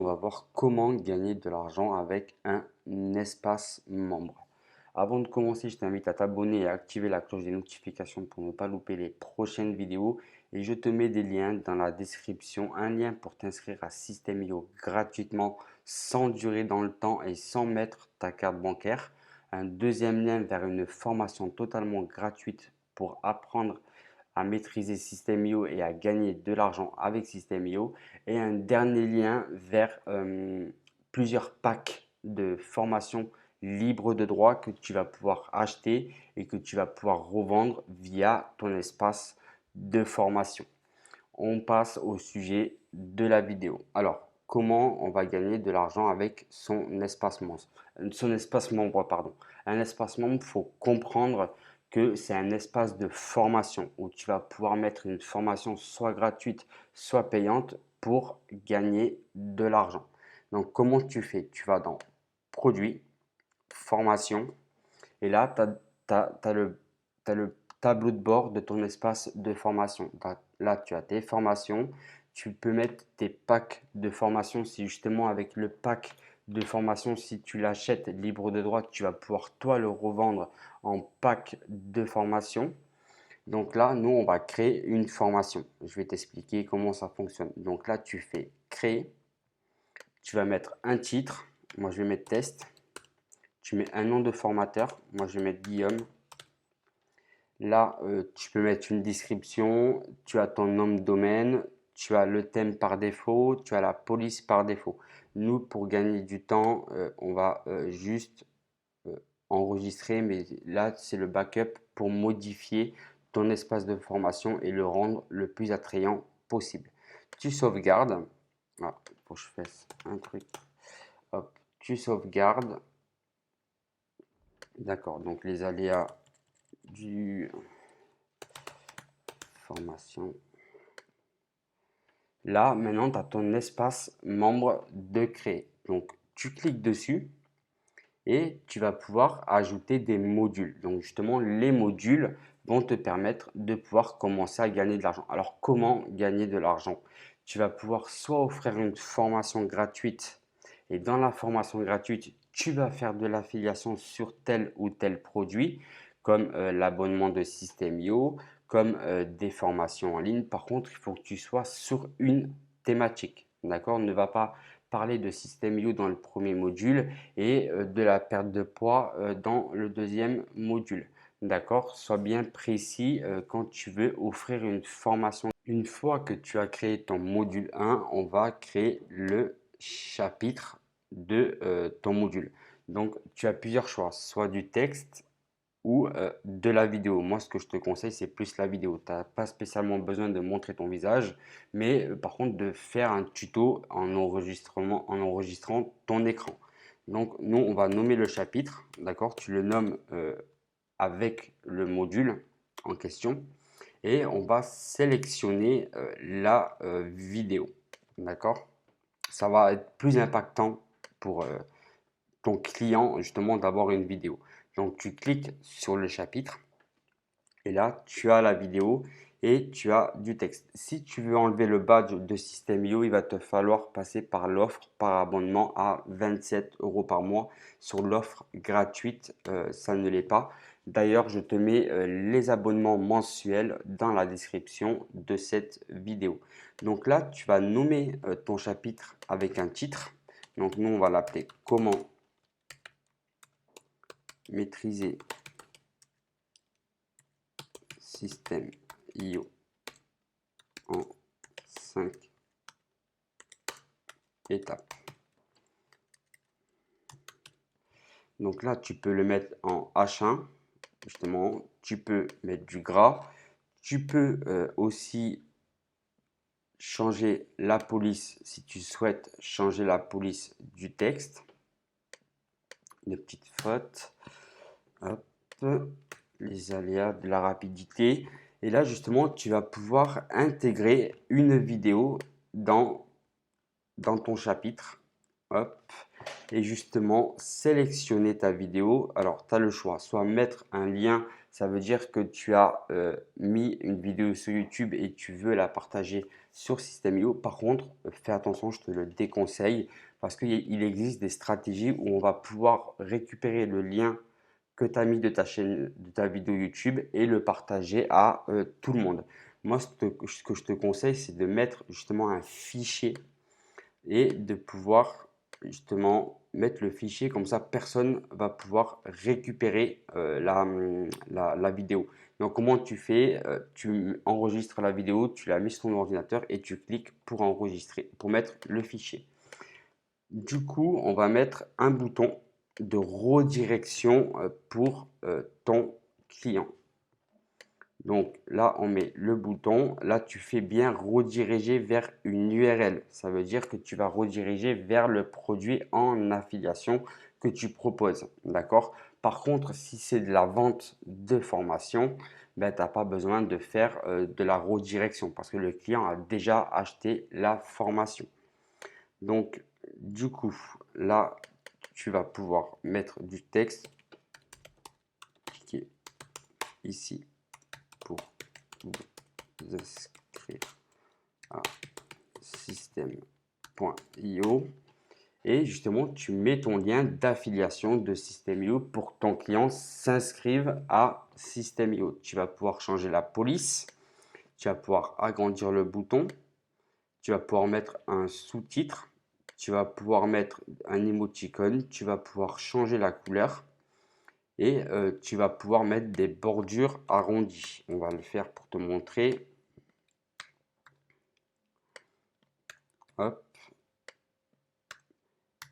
On va voir comment gagner de l'argent avec un espace membre. Avant de commencer, je t'invite à t'abonner et à activer la cloche des notifications pour ne pas louper les prochaines vidéos. Et je te mets des liens dans la description. Un lien pour t'inscrire à System.io gratuitement, sans durer dans le temps et sans mettre ta carte bancaire. Un deuxième lien vers une formation totalement gratuite pour apprendre à maîtriser System.io et à gagner de l'argent avec System.io. Et un dernier lien vers plusieurs packs de formation libre de droit que tu vas pouvoir acheter et que tu vas pouvoir revendre via ton espace de formation. On passe au sujet de la vidéo. Alors, comment on va gagner de l'argent avec son espace membre, pardon. Un espace membre, il faut comprendre que c'est un espace de formation où tu vas pouvoir mettre une formation soit gratuite, soit payante pour gagner de l'argent. Donc, comment tu fais? Tu vas dans produits, formation, et là, tu as, le tableau de bord de ton espace de formation. Là, tu as tes formations. Tu peux mettre tes packs de formation. Si justement avec le pack de formation, si tu l'achètes libre de droit, tu vas pouvoir toi le revendre en pack de formation. Donc là, nous, on va créer une formation. Je vais t'expliquer comment ça fonctionne. Donc là, tu fais créer. Tu vas mettre un titre. Moi, je vais mettre test. Tu mets un nom de formateur. Moi, je vais mettre Guillaume. Là, tu peux mettre une description, tu as ton nom de domaine, tu as le thème par défaut, tu as la police par défaut. Nous, pour gagner du temps, on va juste euh, enregistrer, mais là, c'est le backup pour modifier ton espace de formation et le rendre le plus attrayant possible. Tu sauvegardes. Ah, faut que je fasse un truc. Hop, tu sauvegardes. D'accord, donc les aléas du formation. Là, maintenant, tu as ton espace membre de créer. Donc, tu cliques dessus et tu vas pouvoir ajouter des modules. Donc, justement, les modules vont te permettre de pouvoir commencer à gagner de l'argent. Alors, comment gagner de l'argent? Tu vas pouvoir soit offrir une formation gratuite et dans la formation gratuite, tu vas faire de l'affiliation sur tel ou tel produit comme l'abonnement de System.io, comme des formations en ligne. Par contre, il faut que tu sois sur une thématique. D'accord? Ne va pas parler de System.io dans le premier module et de la perte de poids dans le deuxième module. D'accord? Sois bien précis quand tu veux offrir une formation. Une fois que tu as créé ton module 1, on va créer le chapitre de ton module. Donc, tu as plusieurs choix, soit du texte, ou de la vidéo. Moi, ce que je te conseille, c'est plus la vidéo. Tu n'as pas spécialement besoin de montrer ton visage, mais par contre de faire un tuto en enregistrant ton écran. Donc, nous, on va nommer le chapitre, d'accord? Tu le nommes avec le module en question et on va sélectionner la vidéo, d'accord? Ça va être plus impactant pour ton client justement d'avoir une vidéo. Donc tu cliques sur le chapitre et là tu as la vidéo et tu as du texte. Si tu veux enlever le badge de System.io, il va te falloir passer par l'offre par abonnement à 27 euros par mois. Sur l'offre gratuite, ça ne l'est pas. D'ailleurs, je te mets les abonnements mensuels dans la description de cette vidéo. Donc là, tu vas nommer ton chapitre avec un titre. Donc nous, on va l'appeler comment maîtriser System.io en 5 étapes. Donc là, tu peux le mettre en H1, justement, tu peux mettre du gras, tu peux aussi changer la police si tu souhaites changer la police du texte. Une petite faute. Hop, les aléas de la rapidité. Et là, justement, tu vas pouvoir intégrer une vidéo dans ton chapitre. Hop. Et justement, sélectionner ta vidéo. Alors, tu as le choix, soit mettre un lien Ça veut dire que tu as mis une vidéo sur YouTube et tu veux la partager sur System.io. Par contre, fais attention, je te le déconseille parce qu'il existe des stratégies où on va pouvoir récupérer le lien que tu as mis de ta chaîne, de ta vidéo YouTube et le partager à tout le monde. Moi, ce que je te conseille, c'est de mettre justement un fichier et de pouvoir justement mettre le fichier comme ça, personne va pouvoir récupérer la vidéo. Donc, comment tu fais? Tu enregistres la vidéo, tu la mets sur ton ordinateur et tu cliques pour enregistrer, pour mettre le fichier. Du coup, on va mettre un bouton de redirection pour ton client. Donc là, on met le bouton. Là, tu fais bien rediriger vers une URL. Ça veut dire que tu vas rediriger vers le produit en affiliation que tu proposes. D'accord? Par contre, si c'est de la vente de formation, ben, tu n'as pas besoin de faire de la redirection parce que le client a déjà acheté la formation. Donc, du coup, là, tu vas pouvoir mettre du texte. Cliquez ici pour vous inscrire à System.io et justement tu mets ton lien d'affiliation de System.io pour que ton client s'inscrive à System.io. Tu vas pouvoir changer la police, tu vas pouvoir agrandir le bouton, tu vas pouvoir mettre un sous-titre, tu vas pouvoir mettre un émoticône, tu vas pouvoir changer la couleur et tu vas pouvoir mettre des bordures arrondies. On va le faire pour te montrer. Hop.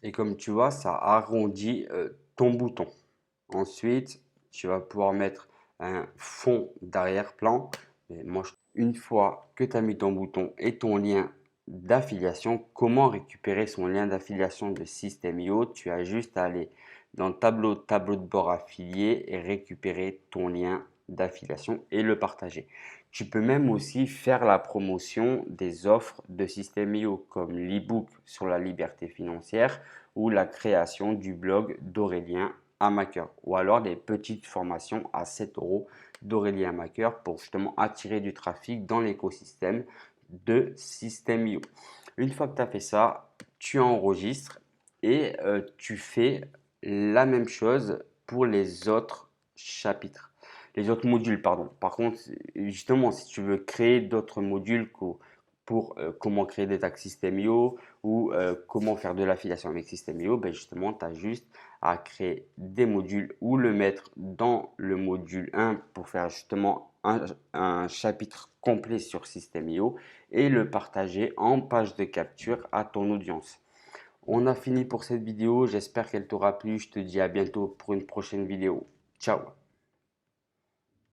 Et comme tu vois, ça arrondit ton bouton. Ensuite, tu vas pouvoir mettre un fond d'arrière-plan. Une fois que tu as mis ton bouton et ton lien d'affiliation, comment récupérer son lien d'affiliation de System.io? Tu as juste à aller dans le tableau de bord affilié et récupérer ton lien d'affiliation et le partager. Tu peux même aussi faire la promotion des offres de System.io comme l'e-book sur la liberté financière ou la création du blog d'Aurélien Amaker ou alors des petites formations à 7 euros d'Aurélien Amaker pour justement attirer du trafic dans l'écosystème de System.io. Une fois que tu as fait ça, tu enregistres et tu fais la même chose pour les autres chapitres, les autres modules, pardon. Par contre, justement, si tu veux créer d'autres modules pour comment créer des tags System.io ou comment faire de l'affiliation avec System.io, ben justement, tu as juste à créer des modules ou le mettre dans le module 1 pour faire justement un chapitre complet sur System.io et le partager en page de capture à ton audience. On a fini pour cette vidéo, j'espère qu'elle t'aura plu, je te dis à bientôt pour une prochaine vidéo. Ciao!